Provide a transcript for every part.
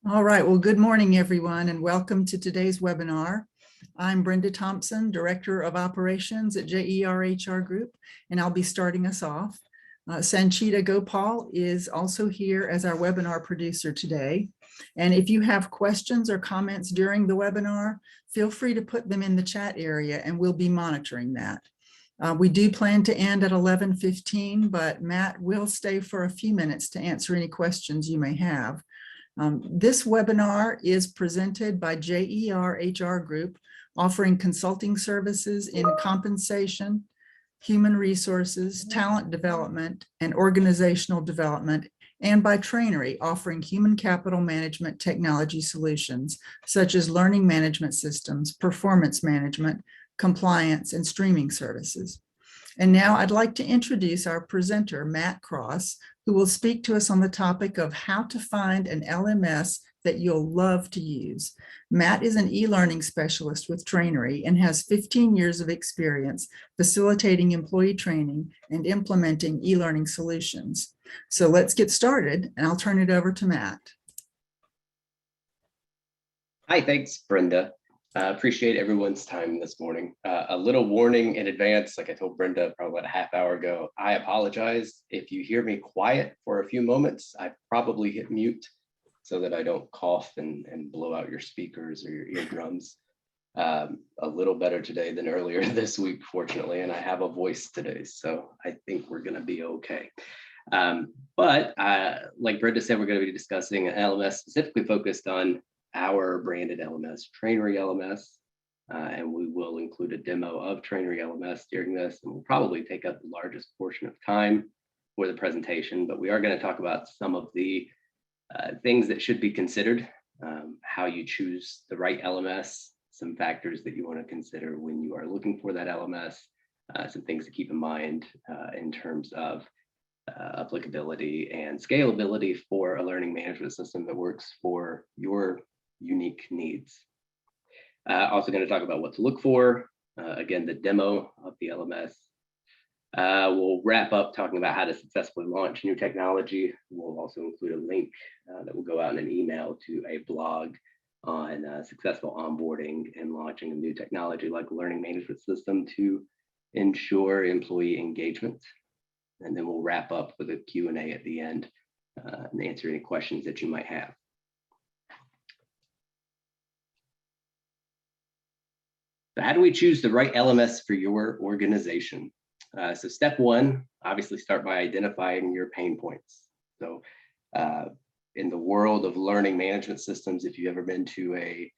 All right, well, good morning, everyone, and welcome to today's webinar. I'm Brenda Thompson, Director of Operations at JER Group, and I'll be starting us off. Sanchita Gopal is also here as our webinar producer today. And if you have questions or comments during the webinar, feel free to put them in the chat area and we'll be monitoring that. We do plan to end at 11:15, but Matt will stay for a few minutes to answer any questions you may have. This webinar is presented by JER Group, offering consulting services in compensation, human resources, talent development, and organizational development, and by Trainery, offering human capital management technology solutions, such as learning management systems, performance management, compliance, and streaming services. And now I'd like to introduce our presenter, Matt Cross, who will speak to us on the topic of how to find an LMS that you'll love to use. Matt is an e-learning specialist with Trainery and has 15 years of experience facilitating employee training and implementing e-learning solutions. So let's get started, and I'll turn it over to Matt. Hi, thanks, Brenda. Appreciate everyone's time this morning. A little warning in advance, like I told Brenda probably about a half hour ago, I apologize if you hear me quiet for a few moments. I probably hit mute so that I don't cough and blow out your speakers or your eardrums. A little better today than earlier this week, fortunately, and I have a voice today, so I think we're gonna be okay. But like Brenda said, we're gonna be discussing an LMS specifically focused on our branded LMS, Trainery LMS, and we will include a demo of Trainery LMS during this, and we'll probably take up the largest portion of time for the presentation, but we are going to talk about some of the things that should be considered, how you choose the right LMS, some factors that you want to consider when you are looking for that LMS, some things to keep in mind in terms of applicability and scalability for a learning management system that works for your unique needs. Also going to talk about what to look for, again, the demo of the LMS. We'll wrap up talking about how to successfully launch new technology. We'll also include a link that will go out in an email to a blog on successful onboarding and launching a new technology like a learning management system to ensure employee engagement. And then we'll wrap up with a Q&A at the end and answer any questions that you might have. So how do we choose the right LMS for your organization? So step one, obviously start by identifying your pain points. So in the world of learning management systems, if you've ever been to a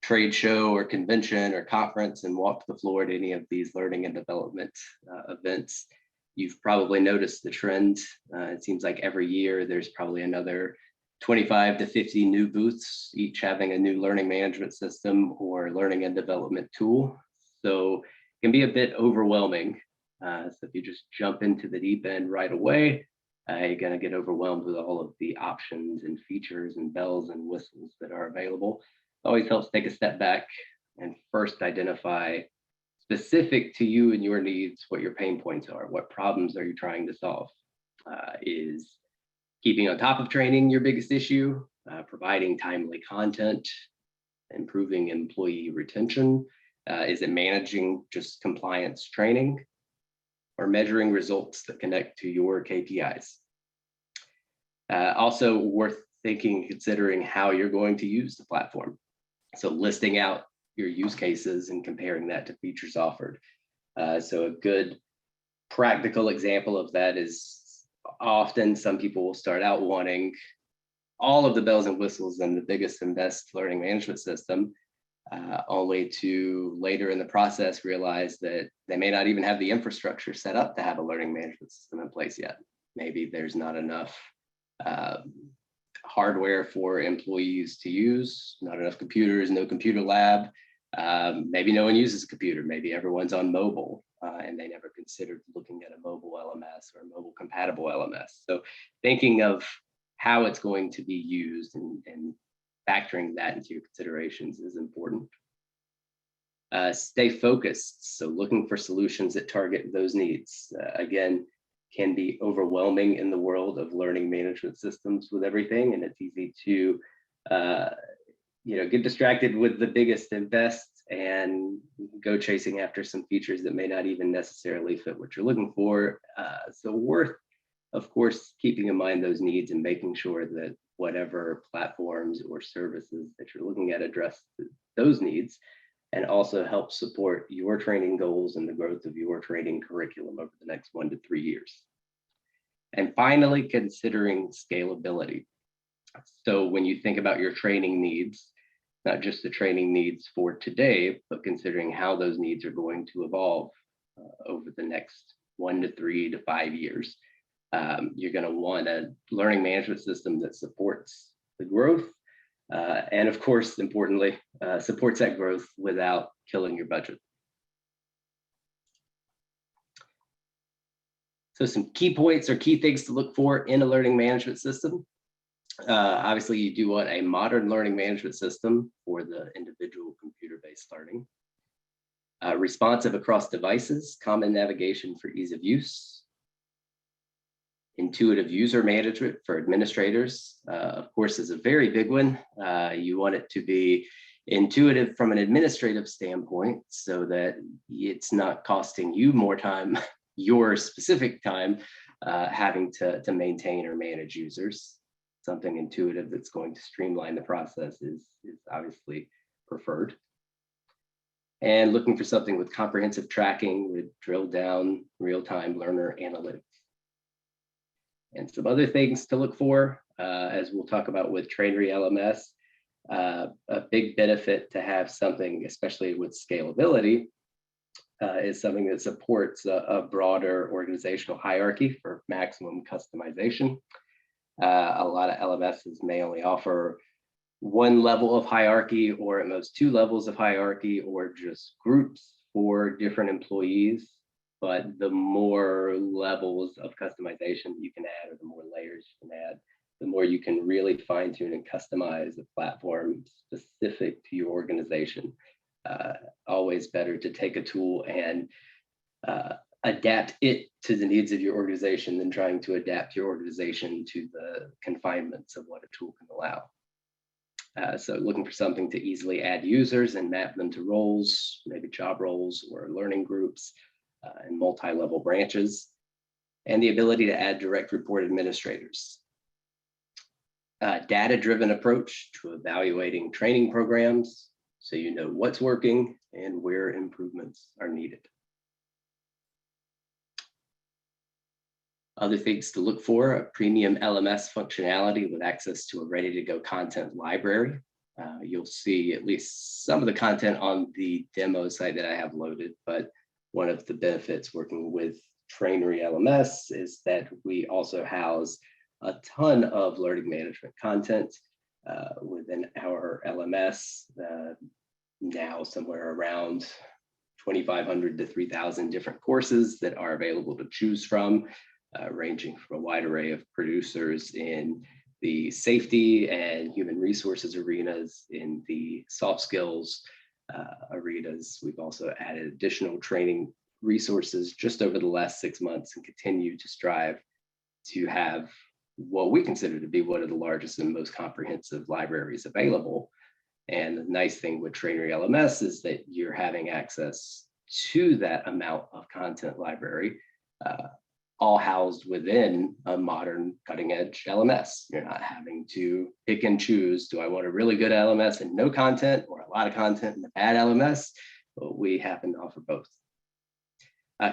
trade show or convention or conference and walked the floor at any of these learning and development events, you've probably noticed the trend. It seems like every year there's probably another 25 to 50 new booths, each having a new learning management system or learning and development tool. So it can be a bit overwhelming. So if you just jump into the deep end right away, you're gonna get overwhelmed with all of the options and features and bells and whistles that are available. It always helps take a step back and first identify specific to you and your needs, what your pain points are, what problems are you trying to solve? Is keeping on top of training your biggest issue, providing timely content, improving employee retention? Is it managing just compliance training or measuring results that connect to your KPIs? Also worth considering how you're going to use the platform. So listing out your use cases and comparing that to features offered. So a good practical example of that is often some people will start out wanting all of the bells and whistles and the biggest and best learning management system, only to later in the process realize that they may not even have the infrastructure set up to have a learning management system in place yet. Maybe there's not enough hardware for employees to use, not enough computers, no computer lab. Maybe no one uses a computer, maybe everyone's on mobile. And they never considered looking at a mobile LMS or a mobile compatible LMS. So thinking of how it's going to be used and factoring that into your considerations is important. Stay focused. So looking for solutions that target those needs. Again, can be overwhelming in the world of learning management systems with everything, and it's easy to Get distracted with the biggest and best and go chasing after some features that may not even necessarily fit what you're looking for. So worth, of course, keeping in mind those needs and making sure that whatever platforms or services that you're looking at address those needs and also help support your training goals and the growth of your training curriculum over the next 1 to 3 years. And finally, considering scalability. So when you think about your training needs, not just the training needs for today, but considering how those needs are going to evolve over the next 1 to 3 to 5 years. You're going to want a learning management system that supports the growth and, of course, importantly, supports that growth without killing your budget. So some key points or key things to look for in a learning management system. Obviously, you do want a modern learning management system for the individual computer-based learning. Responsive across devices, common navigation for ease of use. Intuitive user management for administrators, of course, is a very big one. You want it to be intuitive from an administrative standpoint so that it's not costing you more time, your specific time, having to maintain or manage users. Something intuitive that's going to streamline the process is obviously preferred. And looking for something with comprehensive tracking with drill down real-time learner analytics. And some other things to look for, as we'll talk about with Trainery LMS, a big benefit to have something, especially with scalability, is something that supports a broader organizational hierarchy for maximum customization. A lot of LMSs may only offer one level of hierarchy or at most 2 levels of hierarchy or just groups for different employees. But the more levels of customization you can add or the more layers you can add, the more you can really fine tune and customize a platform specific to your organization. Always better to take a tool and adapt it to the needs of your organization than trying to adapt your organization to the confinements of what a tool can allow. So looking for something to easily add users and map them to roles, maybe job roles or learning groups and multi-level branches, and the ability to add direct report administrators. Data-driven approach to evaluating training programs so you know what's working and where improvements are needed. Other things to look for, a premium LMS functionality with access to a ready-to-go content library. You'll see at least some of the content on the demo site that I have loaded, but one of the benefits working with Trainery LMS is that we also house a ton of learning management content within our LMS, now somewhere around 2,500 to 3,000 different courses that are available to choose from. Ranging from a wide array of producers in the safety and human resources arenas, in the soft skills arenas. We've also added additional training resources just over the last 6 months and continue to strive to have what we consider to be one of the largest and most comprehensive libraries available. And the nice thing with Trainery LMS is that you're having access to that amount of content library, all housed within a modern cutting edge LMS. You're not having to pick and choose. Do I want a really good LMS and no content, or a lot of content and a bad LMS? But we happen to offer both.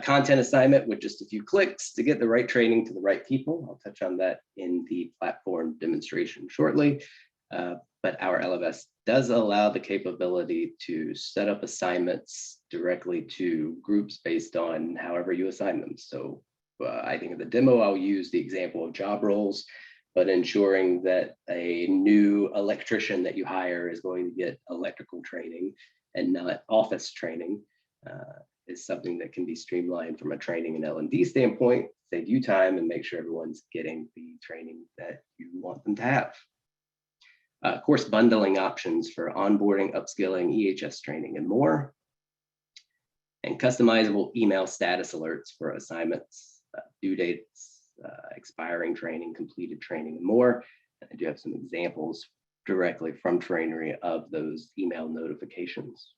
Content assignment with just a few clicks to get the right training to the right people. I'll touch on that in the platform demonstration shortly. But our LMS does allow the capability to set up assignments directly to groups based on however you assign them. So I think in the demo, I'll use the example of job roles, but ensuring that a new electrician that you hire is going to get electrical training and not office training is something that can be streamlined from a training and L&D standpoint, save you time and make sure everyone's getting the training that you want them to have. Course bundling options for onboarding, upskilling, EHS training, and more. And customizable email status alerts for assignments, due dates, expiring training, completed training, and more. I do have some examples directly from Trainery of those email notifications.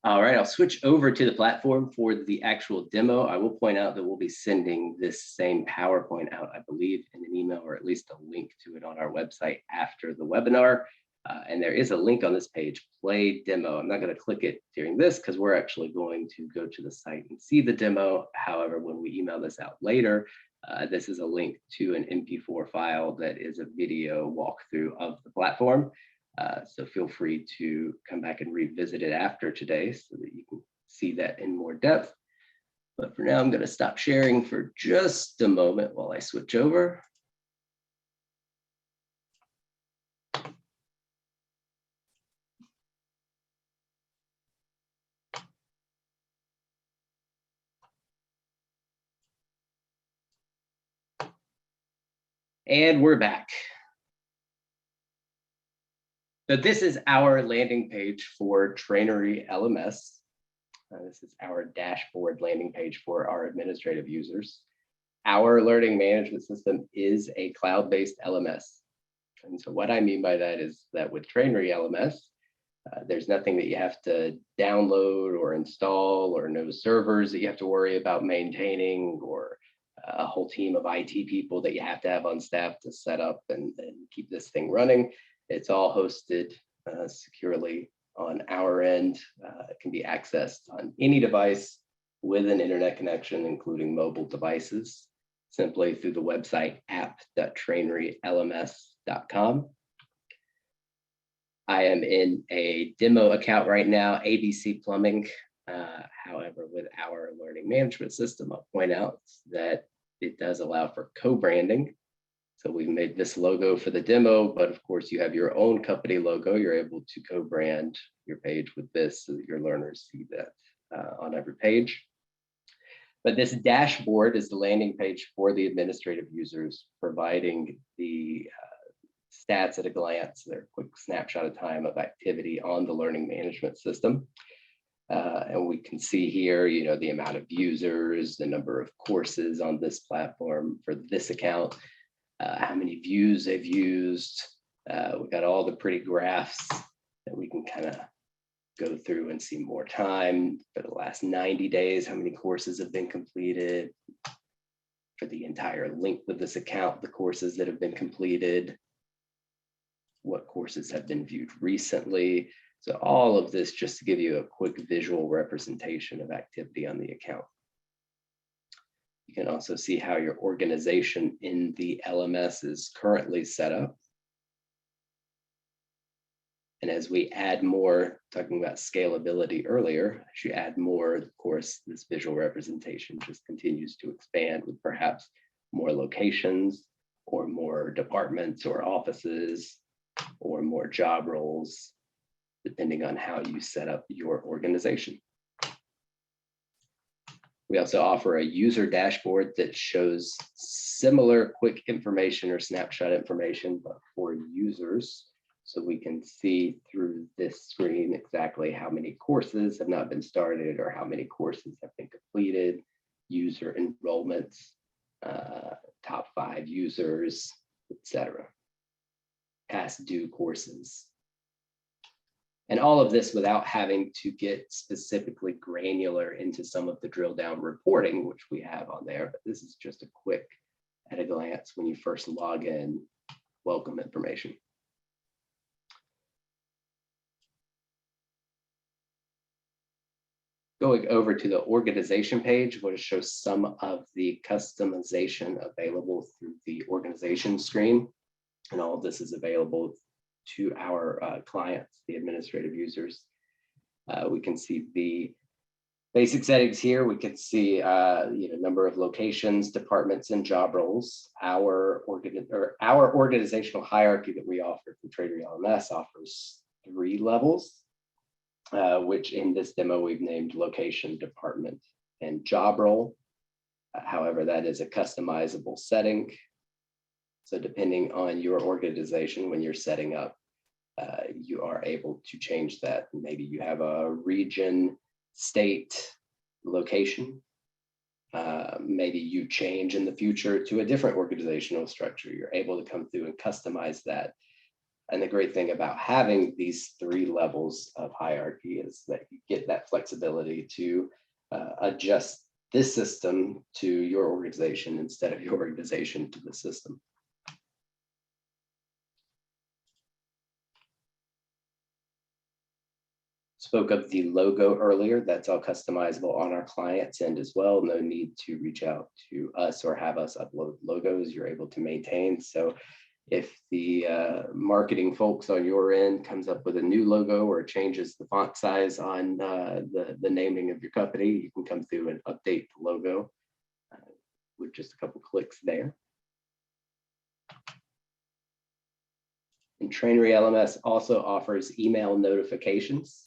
All right, I'll switch over to the platform for the actual demo. I will point out that we'll be sending this same PowerPoint out, I believe, in an email, or at least a link to it on our website after the webinar. And there is a link on this page, play demo. I'm not going to click it during this because we're actually going to go to the site and see the demo. However, when we email this out later, this is a link to an MP4 file that is a video walkthrough of the platform. So feel free to come back and revisit it after today so that you can see that in more depth. But for now, I'm going to stop sharing for just a moment while I switch over. And we're back. So this is our landing page for Trainery LMS. This is our dashboard landing page for our administrative users. Our learning management system is a cloud-based LMS. And so what I mean by that is that with Trainery LMS, there's nothing that you have to download or install, or no servers that you have to worry about maintaining, or a whole team of IT people that you have to have on staff to set up and keep this thing running. It's all hosted securely on our end. It can be accessed on any device with an internet connection, including mobile devices, simply through the website app.trainerylms.com. I am in a demo account right now, ABC Plumbing. However, with our learning management system, I'll point out that it does allow for co-branding. So we've made this logo for the demo, but of course you have your own company logo. You're able to co-brand your page with this so that your learners see that on every page. But this dashboard is the landing page for the administrative users, providing the stats at a glance, their quick snapshot of time of activity on the learning management system. And we can see here, the amount of users, the number of courses on this platform for this account, how many views they've used. We've got all the pretty graphs that we can kind of go through and see more time for the last 90 days, how many courses have been completed, for the entire length of this account, the courses that have been completed, what courses have been viewed recently. So all of this just to give you a quick visual representation of activity on the account. You can also see how your organization in the LMS is currently set up. And as we add more, talking about scalability earlier, as you add more, of course, this visual representation just continues to expand with perhaps more locations or more departments or offices or more job roles, depending on how you set up your organization. We also offer a user dashboard that shows similar quick information or snapshot information, but for users. So we can see through this screen exactly how many courses have not been started or how many courses have been completed, user enrollments, top 5 users, etc. Past due courses. And all of this without having to get specifically granular into some of the drill down reporting, which we have on there. But this is just a quick at a glance when you first log in, welcome information. Going over to the organization page, we'll show some of the customization available through the organization screen. And all of this is available to our clients, the administrative users. We can see the basic settings here. We can see number of locations, departments, and job roles. Our organizational hierarchy that we offer through Trainery LMS offers 3 levels, which in this demo we've named location, department, and job role. However, that is a customizable setting. So depending on your organization, when you're setting up, you are able to change that. Maybe you have a region, state, location. maybe you change in the future to a different organizational structure, you're able to come through and customize that. And the great thing about having these 3 levels of hierarchy is that you get that flexibility to adjust this system to your organization instead of your organization to the system. Spoke of the logo earlier. That's all customizable on our client's end as well. No need to reach out to us or have us upload logos. You're able to maintain. So if the marketing folks on your end comes up with a new logo or changes the font size on the naming of your company, you can come through and update the logo with just a couple clicks there. And Trainery LMS also offers email notifications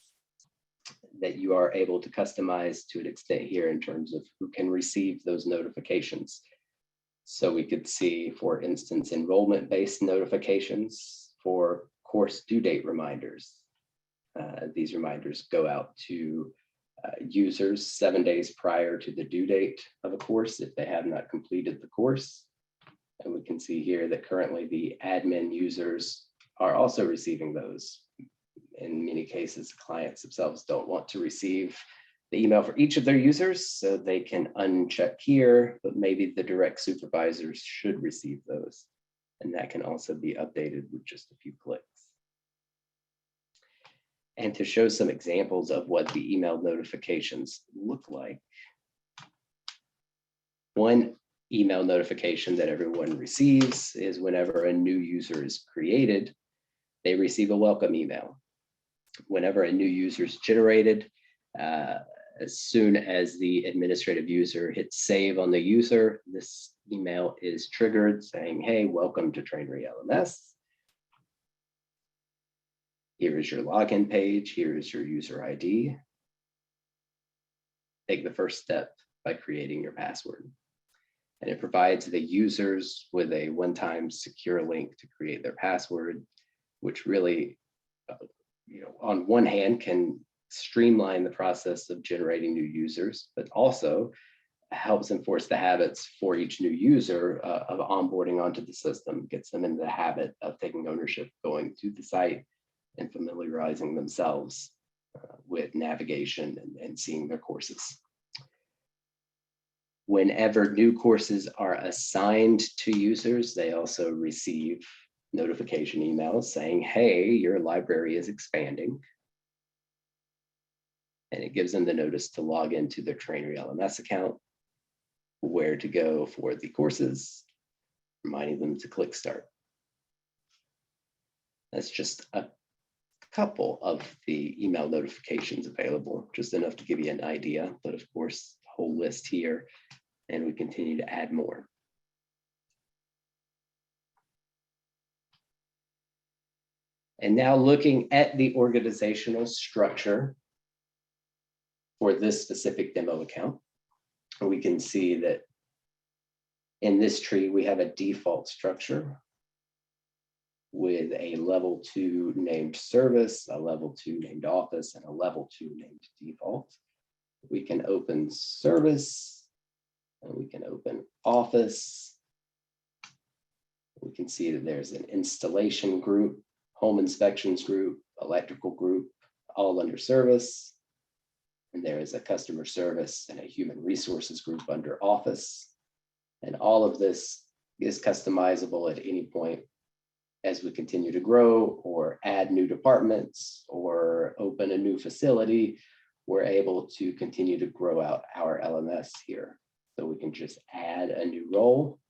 that you are able to customize to an extent here in terms of who can receive those notifications. So we could see, for instance, enrollment-based notifications for course due date reminders. These reminders go out to users 7 days prior to the due date of a course if they have not completed the course. And we can see here that currently the admin users are also receiving those. In many cases, clients themselves don't want to receive the email for each of their users, so they can uncheck here, but maybe the direct supervisors should receive those. And that can also be updated with just a few clicks. And to show some examples of what the email notifications look like, one email notification that everyone receives is whenever a new user is created, they receive a welcome email. Whenever a new user is generated, as soon as the administrative user hits save on the user, this email is triggered saying, hey, welcome to Trainery LMS. Here is your login page. Here is your user ID. Take the first step by creating your password. And it provides the users with a one-time secure link to create their password, which really, on one hand can streamline the process of generating new users, but also helps enforce the habits for each new user of onboarding onto the system, gets them into the habit of taking ownership, going to the site and familiarizing themselves with navigation and seeing their courses. Whenever new courses are assigned to users, they also receive notification emails saying, hey, your library is expanding. And it gives them the notice to log into their Trainery LMS account, where to go for the courses, reminding them to click start. That's just a couple of the email notifications available, just enough to give you an idea, but of course, the whole list here, and we continue to add more. And now looking at the organizational structure for this specific demo account, we can see that in this tree, we have a default structure with a level 2 named service, a level 2 named office, and a level 2 named default. We can open service, and we can open office. We can see that there's an installation group, home inspections group, electrical group, all under service. And there is a customer service and a human resources group under office. And all of this is customizable at any point as we continue to grow or add new departments or open a new facility. We're able to continue to grow out our LMS here. So we can just add a new role.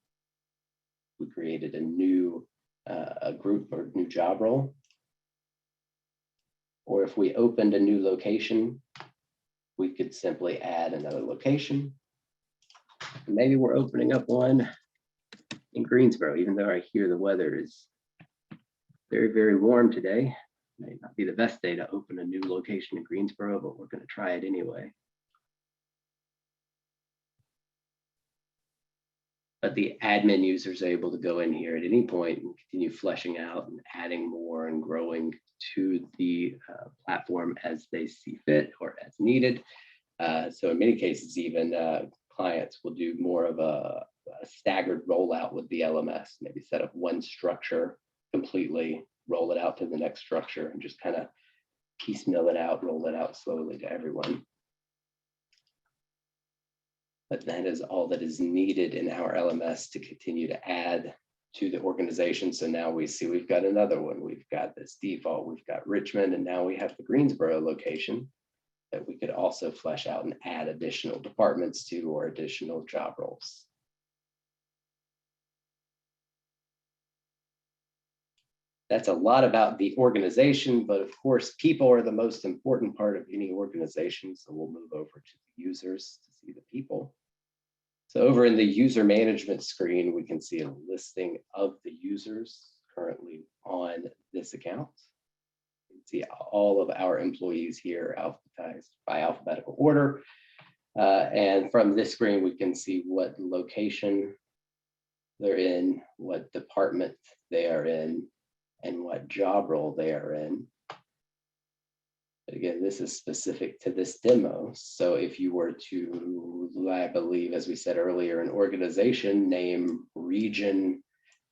We created a new a group or new job role. Or if we opened a new location, we could simply add another location. Maybe we're opening up one in Greensboro, even though I hear the weather is very, very warm today. May not be the best day to open a new location in Greensboro, but we're going to try it anyway. But the admin users are able to go in here at any point and continue fleshing out and adding more and growing to the platform as they see fit or as needed. So in many cases, even clients will do more of a staggered rollout with the LMS, maybe set up one structure completely, roll it out to the next structure, and just kind of piecemeal it out, roll it out slowly to everyone. But that is all that is needed in our LMS to continue to add to the organization. So now we see we've got another one. We've got this default, we've got Richmond, and now we have the Greensboro location that we could also flesh out and add additional departments to or additional job roles. That's a lot about the organization, but of course, people are the most important part of any organization. So we'll move over to the users to see the people. So over in the user management screen, we can see a listing of the users currently on this account. You can see all of our employees here alphabetized by alphabetical order. And from this screen, we can see what location they're in, what department they are in, and what job role they are in. But again, this is specific to this demo. So if you were to, I believe, as we said earlier, an organization name, region,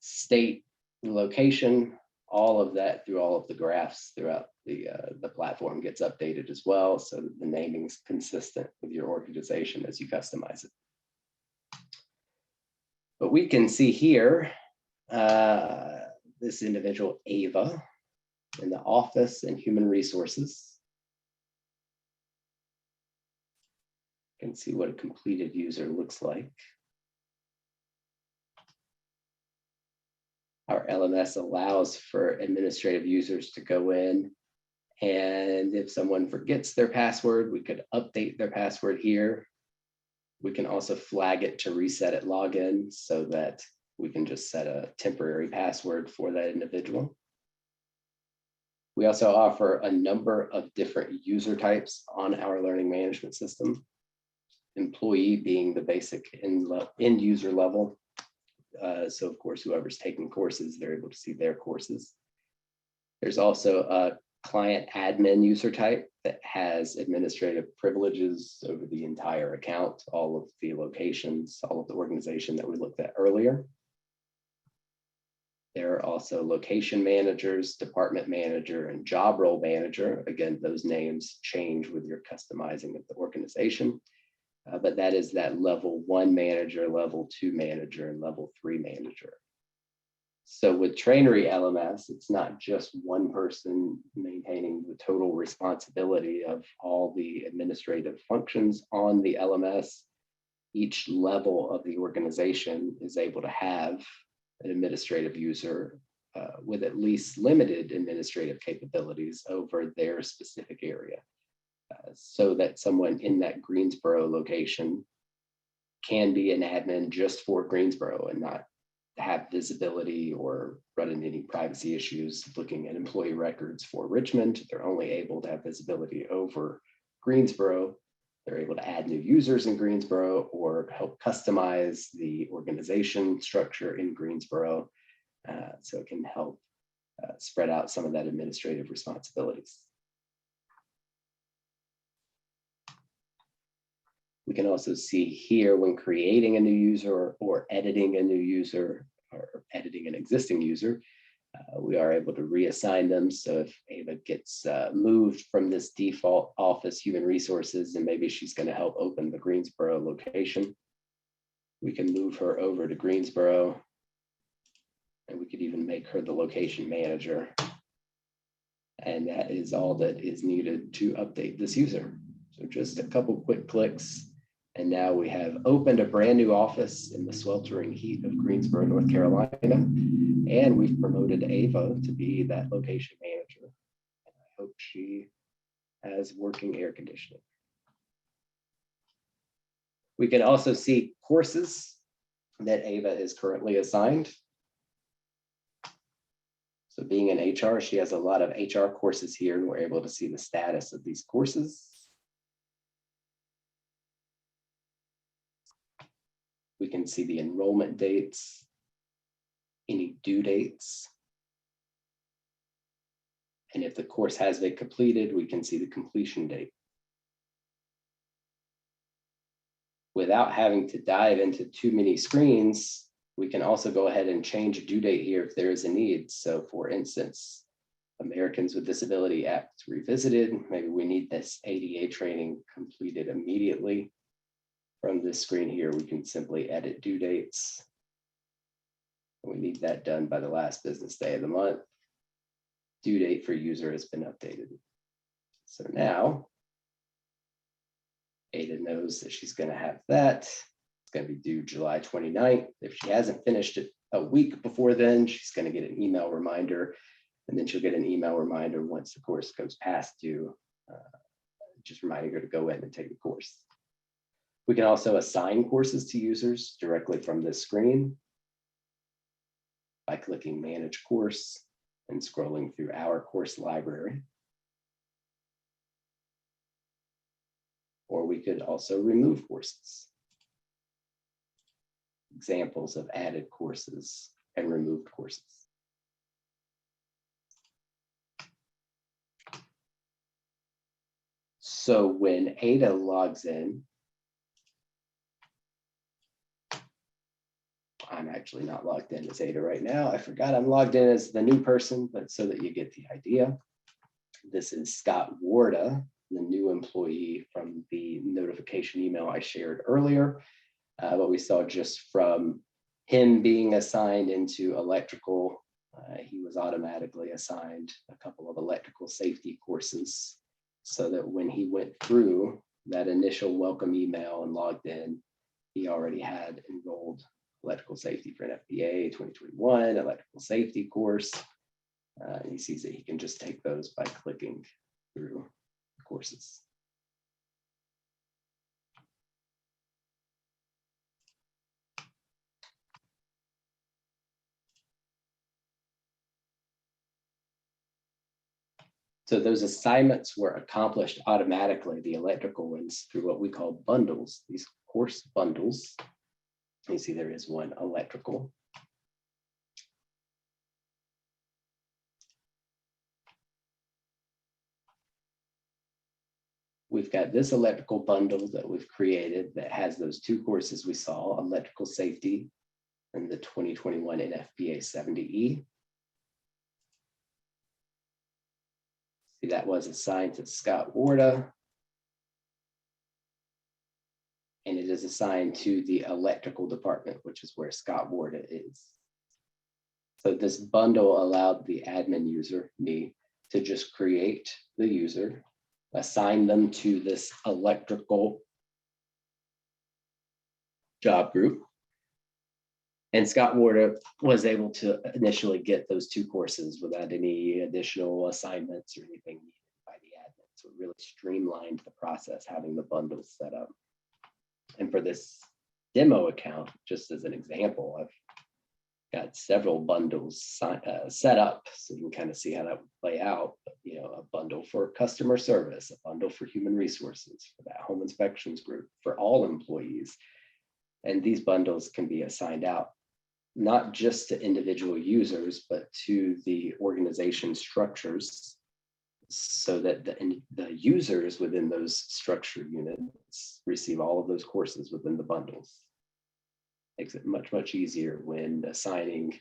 state, location, all of that through all of the graphs throughout the platform gets updated as well, so that the naming is consistent with your organization as you customize it. But we can see here, this individual, Ava, in the office and human resources. You can see what a completed user looks like. Our LMS allows for administrative users to go in, and if someone forgets their password, we could update their password here. We can also flag it to reset at login so that we can just set a temporary password for that individual. We also offer a number of different user types on our learning management system. Employee being the basic end user level. So of course, whoever's taking courses, they're able to see their courses. There's also a client admin user type that has administrative privileges over the entire account, all of the locations, all of the organization that we looked at earlier. There are also location managers, department manager, and job role manager. Again, those names change with your customizing of the organization. But that is that level 1 manager, level 2 manager, and level 3 manager. So with Trainery LMS, it's not just one person maintaining the total responsibility of all the administrative functions on the LMS. Each level of the organization is able to have an administrative user with at least limited administrative capabilities over their specific area. So that someone in that Greensboro location can be an admin just for Greensboro and not have visibility or run into any privacy issues looking at employee records for Richmond. They're only able to have visibility over Greensboro. They're able to add new users in Greensboro or help customize the organization structure in Greensboro. So it can help spread out some of that administrative responsibilities. We can also see here when creating a new user or editing a new user or editing an existing user, we are able to reassign them. So if Ava gets moved from this default office human resources and maybe she's going to help open the Greensboro location, we can move her over to Greensboro, and we could even make her the location manager. And that is all that is needed to update this user. So just a couple quick clicks. And now we have opened a brand new office in the sweltering heat of Greensboro, North Carolina. And we've promoted Ava to be that location manager. And I hope she has working air conditioning. We can also see courses that Ava is currently assigned. So being in HR, she has a lot of HR courses here, and we're able to see the status of these courses. We can see the enrollment dates, any due dates. And if the course has been completed, we can see the completion date. without having to dive into too many screens, we can also go ahead and change a due date here if there is a need. So for instance, Americans with Disability Act Revisited, maybe we need this ADA training completed immediately. From this screen here, we can simply edit due dates. We need that done by the last business day of the month. Due date for user has been updated. So now Ada knows that she's going to have that. It's going to be due July 29th. If she hasn't finished it a week before then, she's going to get an email reminder, and then she'll get an email reminder once the course goes past due, just reminding her to go in and take the course. We can also assign courses to users directly from this screen by clicking Manage Course and scrolling through our course library. Or we could also remove courses. Examples of added courses and removed courses. So when Ada logs in, I'm actually not logged in as Ada right now. I forgot I'm logged in as the new person, but so that you get the idea. This is Scott Warda, the new employee from the notification email I shared earlier. But we saw just from him being assigned into electrical, he was automatically assigned a couple of electrical safety courses so that when he went through that initial welcome email and logged in, he already had enrolled electrical safety for an FBA 2021 electrical safety course. And he sees that he can just take those by clicking through the courses. So those assignments were accomplished automatically, the electrical ones, through what we call bundles, these course bundles. You see there is one electrical. We've got this electrical bundle that we've created that has those two courses we saw, electrical safety and the 2021 NFPA 70E. See, that was assigned to Scott Warda. And it is assigned to the electrical department, which is where Scott Warda is. So this bundle allowed the admin user, me, to just create the user, assign them to this electrical job group. And Scott Warda was able to initially get those two courses without any additional assignments or anything needed by the admin. So it really streamlined the process, having the bundles set up. And for this demo account, just as an example, I've got several bundles set up, so you can kind of see how that would play out. You know, a bundle for customer service, a bundle for human resources, for that home inspections group, for all employees. And these bundles can be assigned out, not just to individual users, but to the organization structures, so that the users within those structure units receive all of those courses within the bundles. Makes it much, much easier when assigning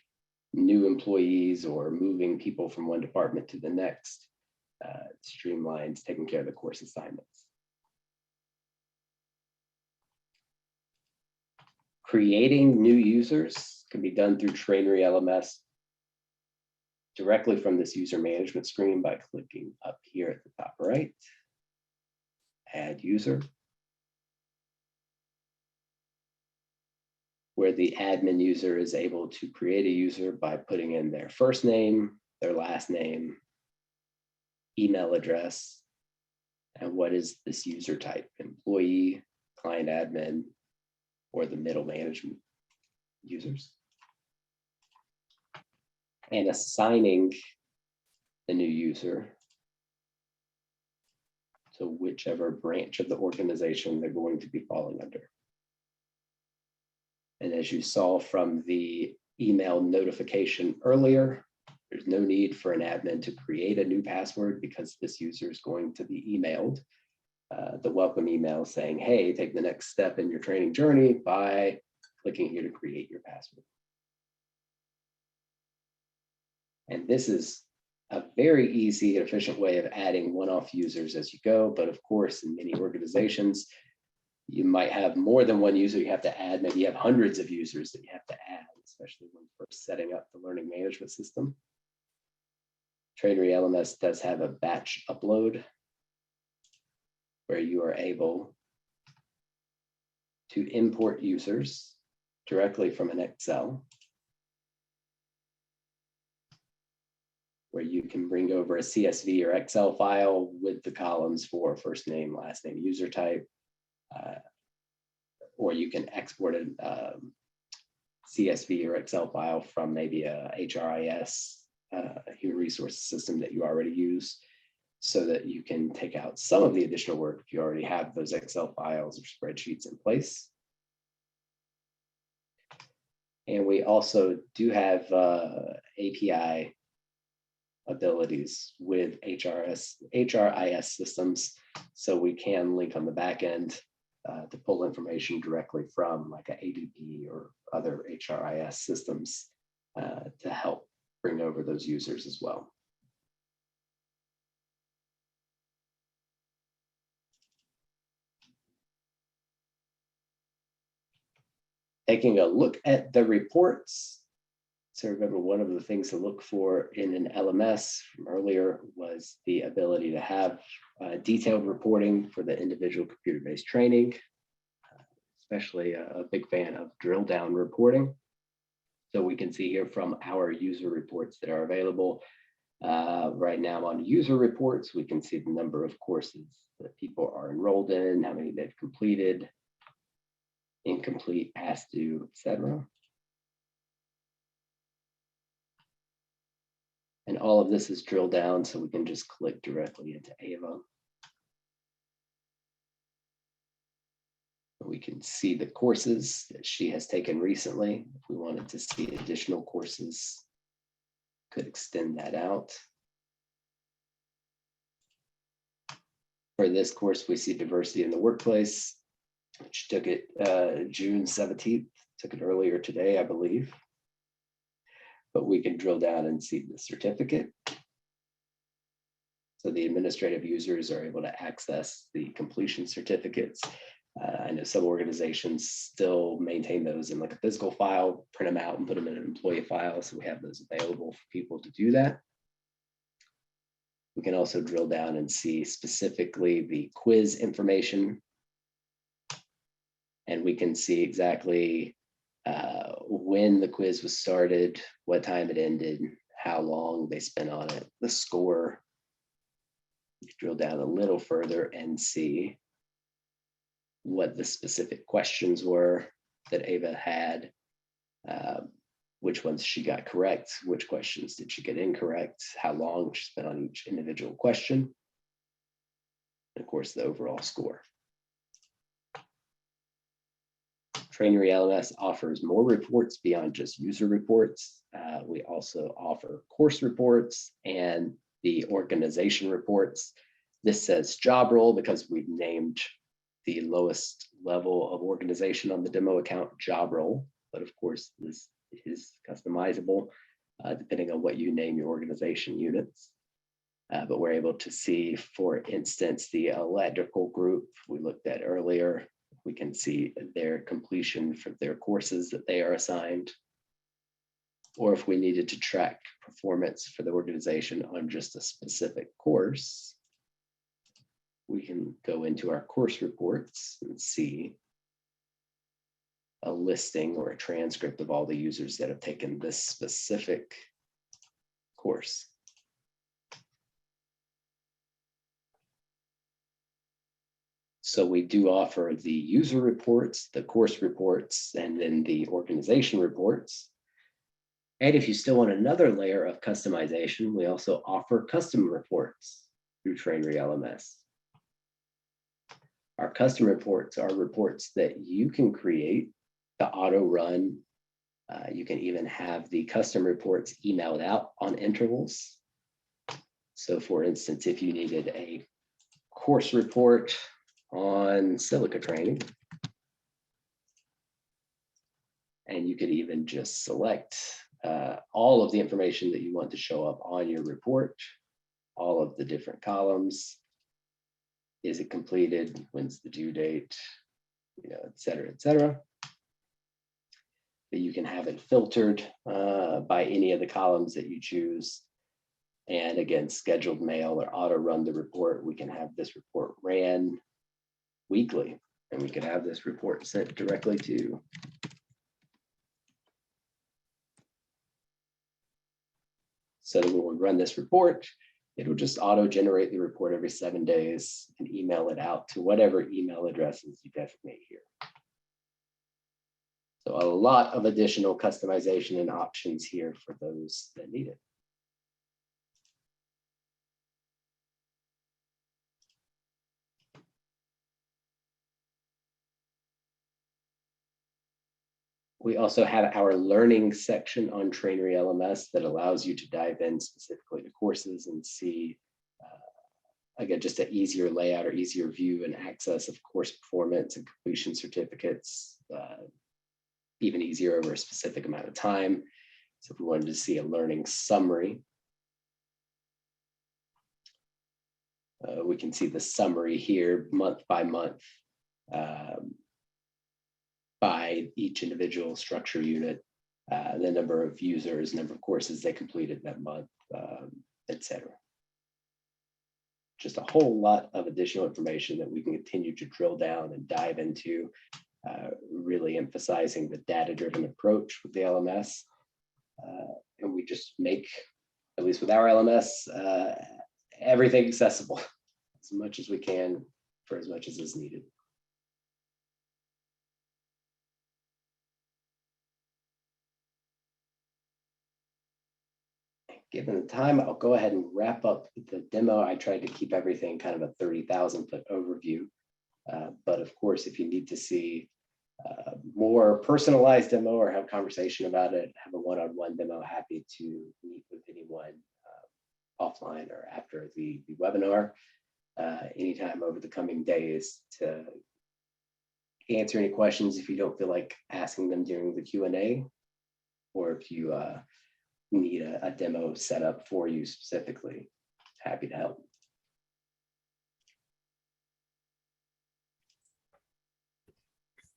new employees or moving people from one department to the next. Streamlines taking care of the course assignments. Creating new users can be done through Trainery LMS directly from this user management screen by clicking up here at the top right, add user, where the admin user is able to create a user by putting in their first name, their last name, email address, and what is this user type, employee, client admin, or the middle management users. And assigning the new user to whichever branch of the organization they're going to be falling under. And as you saw from the email notification earlier, there's no need for an admin to create a new password because this user is going to be emailed the welcome email saying, hey, take the next step in your training journey by clicking here to create your password. And this is a very easy and efficient way of adding one-off users as you go. But of course, in many organizations, you might have more than one user you have to add. Maybe you have hundreds of users that you have to add, especially when first setting up the learning management system. Trainery LMS does have a batch upload where you are able to import users directly from an Excel, where you can bring over a CSV or Excel file with the columns for first name, last name, user type, or you can export a CSV or Excel file from maybe a HRIS, human resources system that you already use, so that you can take out some of the additional work if you already have those Excel files or spreadsheets in place. And we also do have API abilities with HRIS systems, so we can link on the back end to pull information directly from like an ADP or other HRIS systems to help bring over those users as well. Taking a look at the reports. So remember, one of the things to look for in an LMS from earlier was the ability to have detailed reporting for the individual computer-based training, especially a big fan of drill down reporting. So we can see here from our user reports that are available. Right now on user reports, we can see the number of courses that people are enrolled in, how many they've completed, incomplete, past due, etc. And all of this is drilled down, so we can just click directly into Ava. We can see the courses that she has taken recently. If we wanted to see additional courses, could extend that out. For this course, we see diversity in the workplace, which took it June 17th, took it earlier today, I believe. But we can drill down and see the certificate. So the administrative users are able to access the completion certificates. I know some organizations still maintain those in like a physical file, print them out and put them in an employee file. So we have those available for people to do that. We can also drill down and see specifically the quiz information. And we can see exactly when the quiz was started, what time it ended, how long they spent on it, the score. We drill down a little further and see what the specific questions were that Ava had, which ones she got correct, which questions did she get incorrect, how long she spent on each individual question, and of course the overall score. Trainery LMS offers more reports beyond just user reports. We also offer course reports and the organization reports. This says job role because we've named the lowest level of organization on the demo account job role, but of course this is customizable depending on what you name your organization units. But we're able to see, for instance, the electrical group we looked at earlier. We can see their completion for their courses that they are assigned. Or if we needed to track performance for the organization on just a specific course, we can go into our course reports and see a listing or a transcript of all the users that have taken this specific course. So we do offer the user reports, the course reports, and then the organization reports. And if you still want another layer of customization, we also offer custom reports through Trainery LMS. Our custom reports are reports that you can create to auto run. You can even have the custom reports emailed out on intervals. So for instance, if you needed a course report on silica training. And you could even just select all of the information that you want to show up on your report, all of the different columns. Is it completed? When's the due date? You know, et cetera, et cetera. But you can have it filtered by any of the columns that you choose. And again, scheduled mail or auto run the report. We can have this report ran weekly, and we can have this report sent directly to so that when we run this report, it'll just auto generate the report every 7 days and email it out to whatever email addresses you designate here. So a lot of additional customization and options here for those that need it. We also have our learning section on Trainery LMS that allows you to dive in specifically to courses and see, again, just an easier layout or easier view and access of course performance and completion certificates, even easier over a specific amount of time. So if we wanted to see a learning summary, we can see the summary here month by month. By each individual structure unit, the number of users, number of courses they completed that month, et cetera. Just a whole lot of additional information that we can continue to drill down and dive into, really emphasizing the data-driven approach with the LMS. And we just make, at least with our LMS, everything accessible as much as we can for as much as is needed. Given the time, I'll go ahead and wrap up the demo. I tried to keep everything kind of a 30,000 foot overview. But of course, if you need to see more personalized demo or have a conversation about it, have a one-on-one demo, happy to meet with anyone offline or after the webinar anytime over the coming days to answer any questions if you don't feel like asking them during the Q&A, or if you need a demo set up for you specifically, happy to help.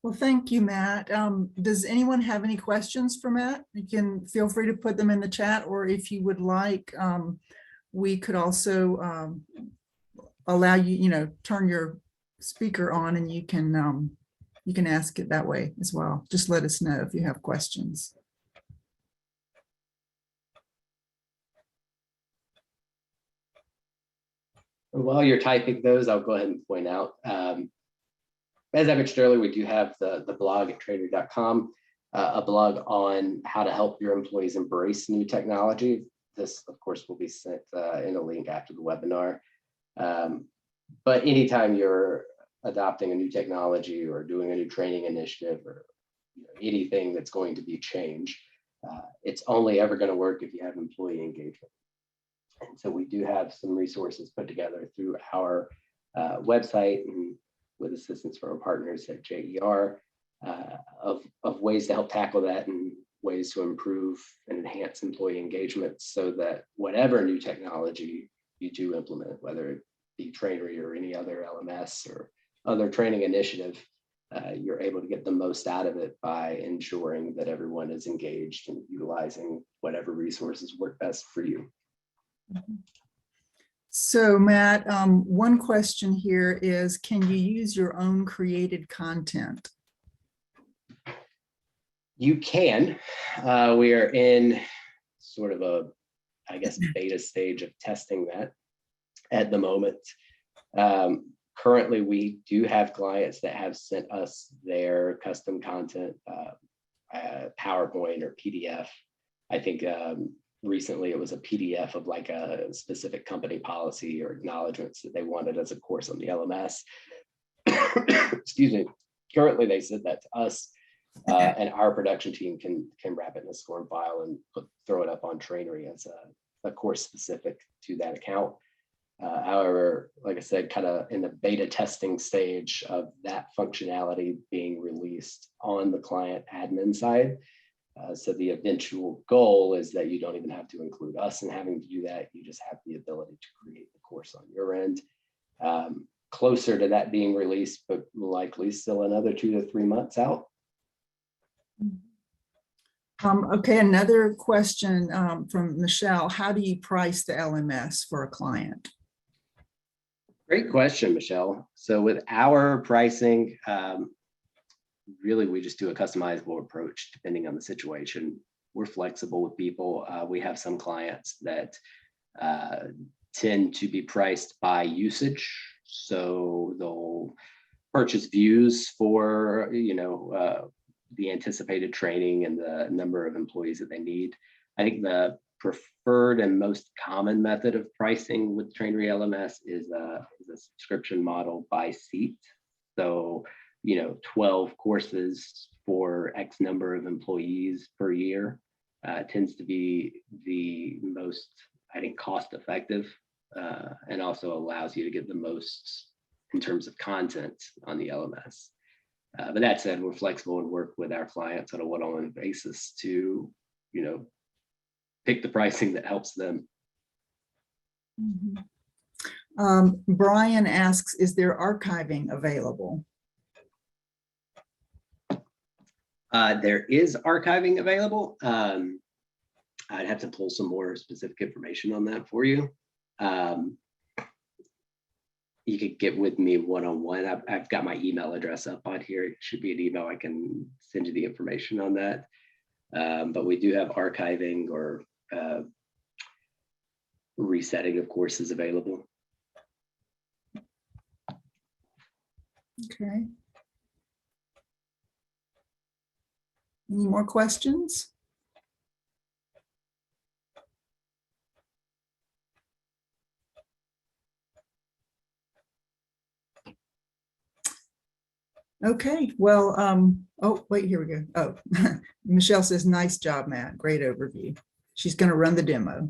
Well, thank you, Matt. Does anyone have any questions for Matt? You can feel free to put them in the chat, or if you would like, we could also allow you, turn your speaker on and you can ask it that way as well. Just let us know if you have questions. While you're typing those, I'll go ahead and point out, as I mentioned earlier, we do have the blog at trainery.com, a blog on how to help your employees embrace new technology. This, of course, will be sent in a link after the webinar. But anytime you're adopting a new technology or doing a new training initiative or anything that's going to be changed, it's only ever going to work if you have employee engagement. And so we do have some resources put together through our website and with assistance from our partners at JER of ways to help tackle that and ways to improve and enhance employee engagement so that whatever new technology you do implement, whether it be Trainery or any other LMS or other training initiative, you're able to get the most out of it by ensuring that everyone is engaged and utilizing whatever resources work best for you. So Matt, one question here is, can you use your own created content? You can. We are in sort of a, I guess, beta stage of testing that at the moment. Currently, we do have clients that have sent us their custom content, PowerPoint or PDF. I think recently it was a PDF of like a specific company policy or acknowledgements that they wanted as a course on the LMS. Excuse me. Currently, they sent that to us, and our production team can wrap it in a SCORM file and throw it up on Trainery as a course specific to that account. However, like I said, kind of in the beta testing stage of that functionality being released on the client admin side. So the eventual goal is that you don't even have to include us in having to do that. You just have the ability to create the course on your end. Closer to that being released, but likely still another 2 to 3 months out. Okay, another question from Michelle. How do you price the LMS for a client? Great question, Michelle. So with our pricing, really, we just do a customizable approach depending on the situation. We're flexible with people. We have some clients that tend to be priced by usage. So they'll purchase views for, the anticipated training and the number of employees that they need. I think the preferred and most common method of pricing with Trainery LMS is a subscription model by seat. So 12 courses for X number of employees per year tends to be the most, I think, cost effective and also allows you to get the most in terms of content on the LMS. But that said, we're flexible and work with our clients on a one-on-one basis to, pick the pricing that helps them. Brian asks, is there archiving available? There is archiving available. I'd have to pull some more specific information on that for you. You could get with me one-on-one. I've got my email address up on here. It should be an email. I can send you the information on that. But we do have archiving or resetting of courses available. Okay. Any more questions? Okay, well, oh, wait, here we go. Oh, Michelle says, nice job, Matt. Great overview. She's going to run the demo.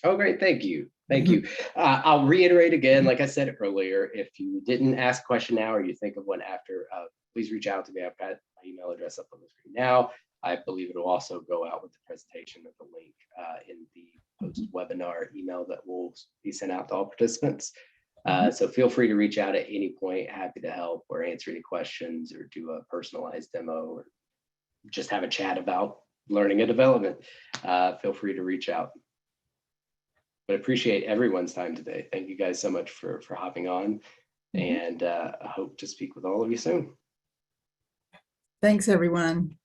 Oh, great. Thank you. Thank you. I'll reiterate again, like I said earlier, if you didn't ask a question now or you think of one after, please reach out to me. I've got my email address up on the screen now. I believe it will also go out with the presentation of the link in the post-webinar email that will be sent out to all participants. So feel free to reach out at any point. Happy to help or answer any questions or do a personalized demo or just have a chat about learning and development. Feel free to reach out. But appreciate everyone's time today. Thank you guys so much for hopping on, and I hope to speak with all of you soon. Thanks, everyone.